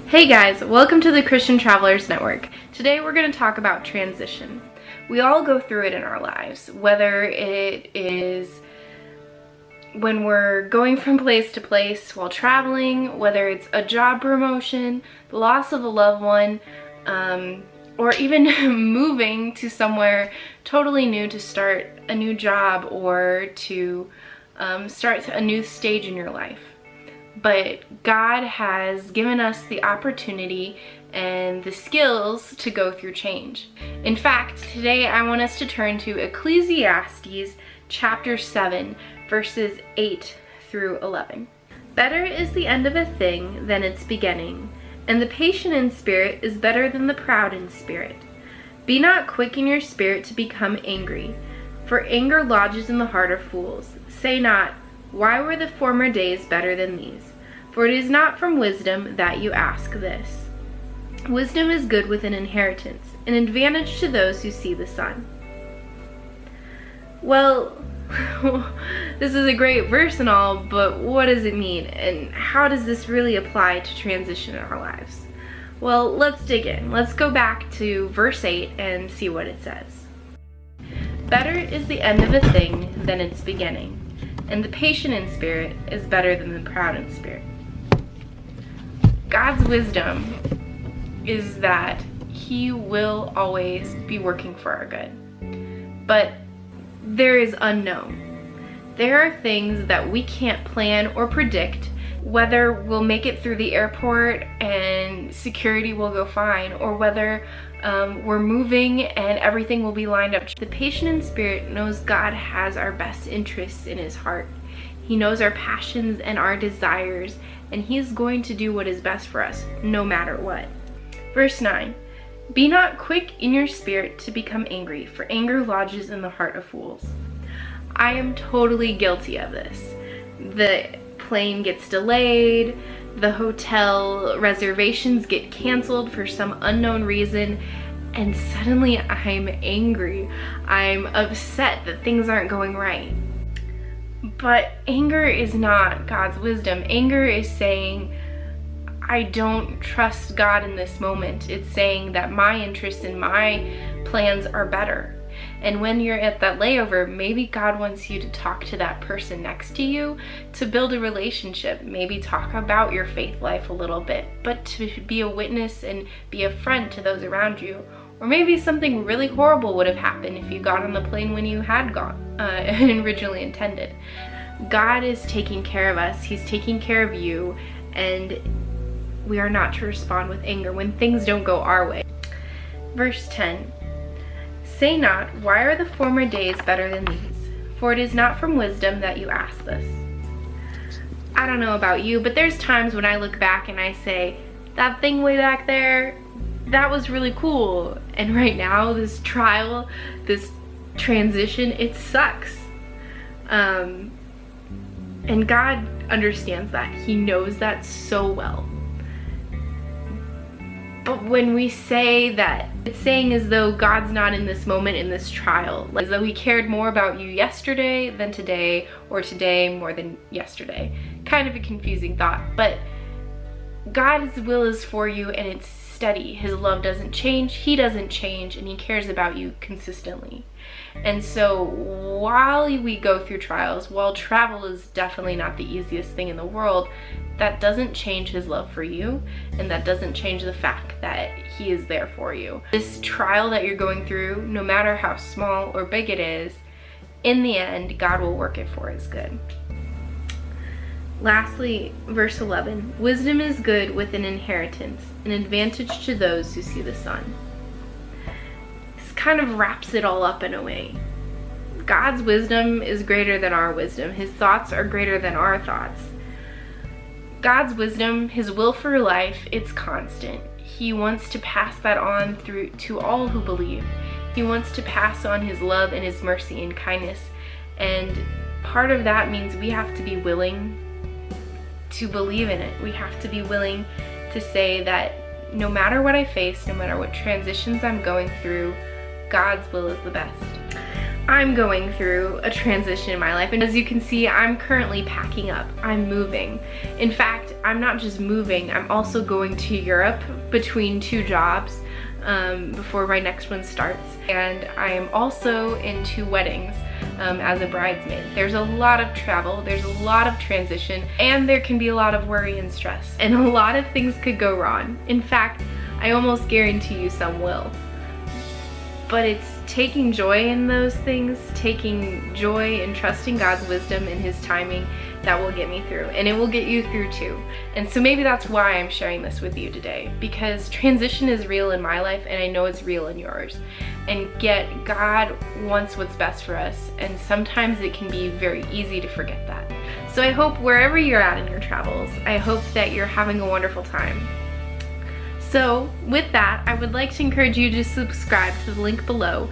Hey guys, welcome to the Christian Travelers Network. Today we're going to talk about transition. We all go through it in our lives, whether it is when we're going from place to place while traveling, whether it's a job promotion, the loss of a loved one, or even moving to somewhere totally new to start a new job or to start a new stage in your life. But God has given us the opportunity and the skills to go through change. In fact, today I want us to turn to Ecclesiastes chapter 7, verses 8 through 11. Better is the end of a thing than its beginning, and the patient in spirit is better than the proud in spirit. Be not quick in your spirit to become angry, for anger lodges in the heart of fools. Say not, why were the former days better than these? For it is not from wisdom that you ask this. Wisdom is good with an inheritance, an advantage to those who see the sun. Well, this is a great verse and all, but what does it mean? And how does this really apply to transition in our lives? Well, let's dig in. Let's go back to verse 8 and see what it says. Better is the end of a thing than its beginning, and the patient in spirit is better than the proud in spirit. God's wisdom is that He will always be working for our good. But there is unknown. There are things that we can't plan or predict, whether we'll make it through the airport and security will go fine, or whether we're moving and everything will be lined up. The patient in spirit knows God has our best interests in His heart. He knows our passions and our desires, and He is going to do what is best for us, no matter what. Verse 9, be not quick in your spirit to become angry, for anger lodges in the heart of fools. I am totally guilty of this. The plane gets delayed, the hotel reservations get canceled for some unknown reason, and suddenly I'm angry. I'm upset that things aren't going right. But anger is not God's wisdom. Anger is saying, I don't trust God in this moment. It's saying that my interests and my plans are better. And when you're at that layover, maybe God wants you to talk to that person next to you to build a relationship. Maybe talk about your faith life a little bit, but to be a witness and be a friend to those around you. Or maybe something really horrible would have happened if you got on the plane when you had gone originally intended. God is taking care of us. He's taking care of you, and we are not to respond with anger when things don't go our way. Verse 10, say not, why are the former days better than these? For it is not from wisdom that you ask this. I don't know about you, but there's times when I look back and I say, that thing way back there, that was really cool. And right now, this trial, this transition, it sucks. And God understands that. He knows that so well. But when we say that, it's saying as though God's not in this moment, in this trial. Like as though He cared more about you yesterday than today, or today more than yesterday. Kind of a confusing thought, but God's will is for you and it's steady. His love doesn't change, He doesn't change, and He cares about you consistently. And so while we go through trials, while travel is definitely not the easiest thing in the world, that doesn't change His love for you, and that doesn't change the fact that He is there for you. This trial that you're going through, no matter how small or big it is, in the end, God will work it for His good. Lastly, verse 11, wisdom is good with an inheritance, an advantage to those who see the sun. This kind of wraps it all up in a way. God's wisdom is greater than our wisdom. His thoughts are greater than our thoughts. God's wisdom, His will for your life, it's constant. He wants to pass that on through to all who believe. He wants to pass on His love and His mercy and kindness. And part of that means we have to be willing to believe in it. We have to be willing to say that no matter what I face, no matter what transitions I'm going through, God's will is the best. I'm going through a transition in my life, and as you can see, I'm currently packing up. I'm moving. In fact, I'm not just moving, I'm also going to Europe between 2 jobs before my next one starts. And I am also into weddings as a bridesmaid. There's a lot of travel, there's a lot of transition, and there can be a lot of worry and stress. And a lot of things could go wrong. In fact, I almost guarantee you some will. But it's taking joy in those things, taking joy in trusting God's wisdom and His timing that will get me through, and it will get you through too. And so maybe that's why I'm sharing this with you today, because transition is real in my life and I know it's real in yours. And yet God wants what's best for us, and sometimes it can be very easy to forget that. So I hope wherever you're at in your travels, I hope that you're having a wonderful time. So with that, I would like to encourage you to subscribe to the link below.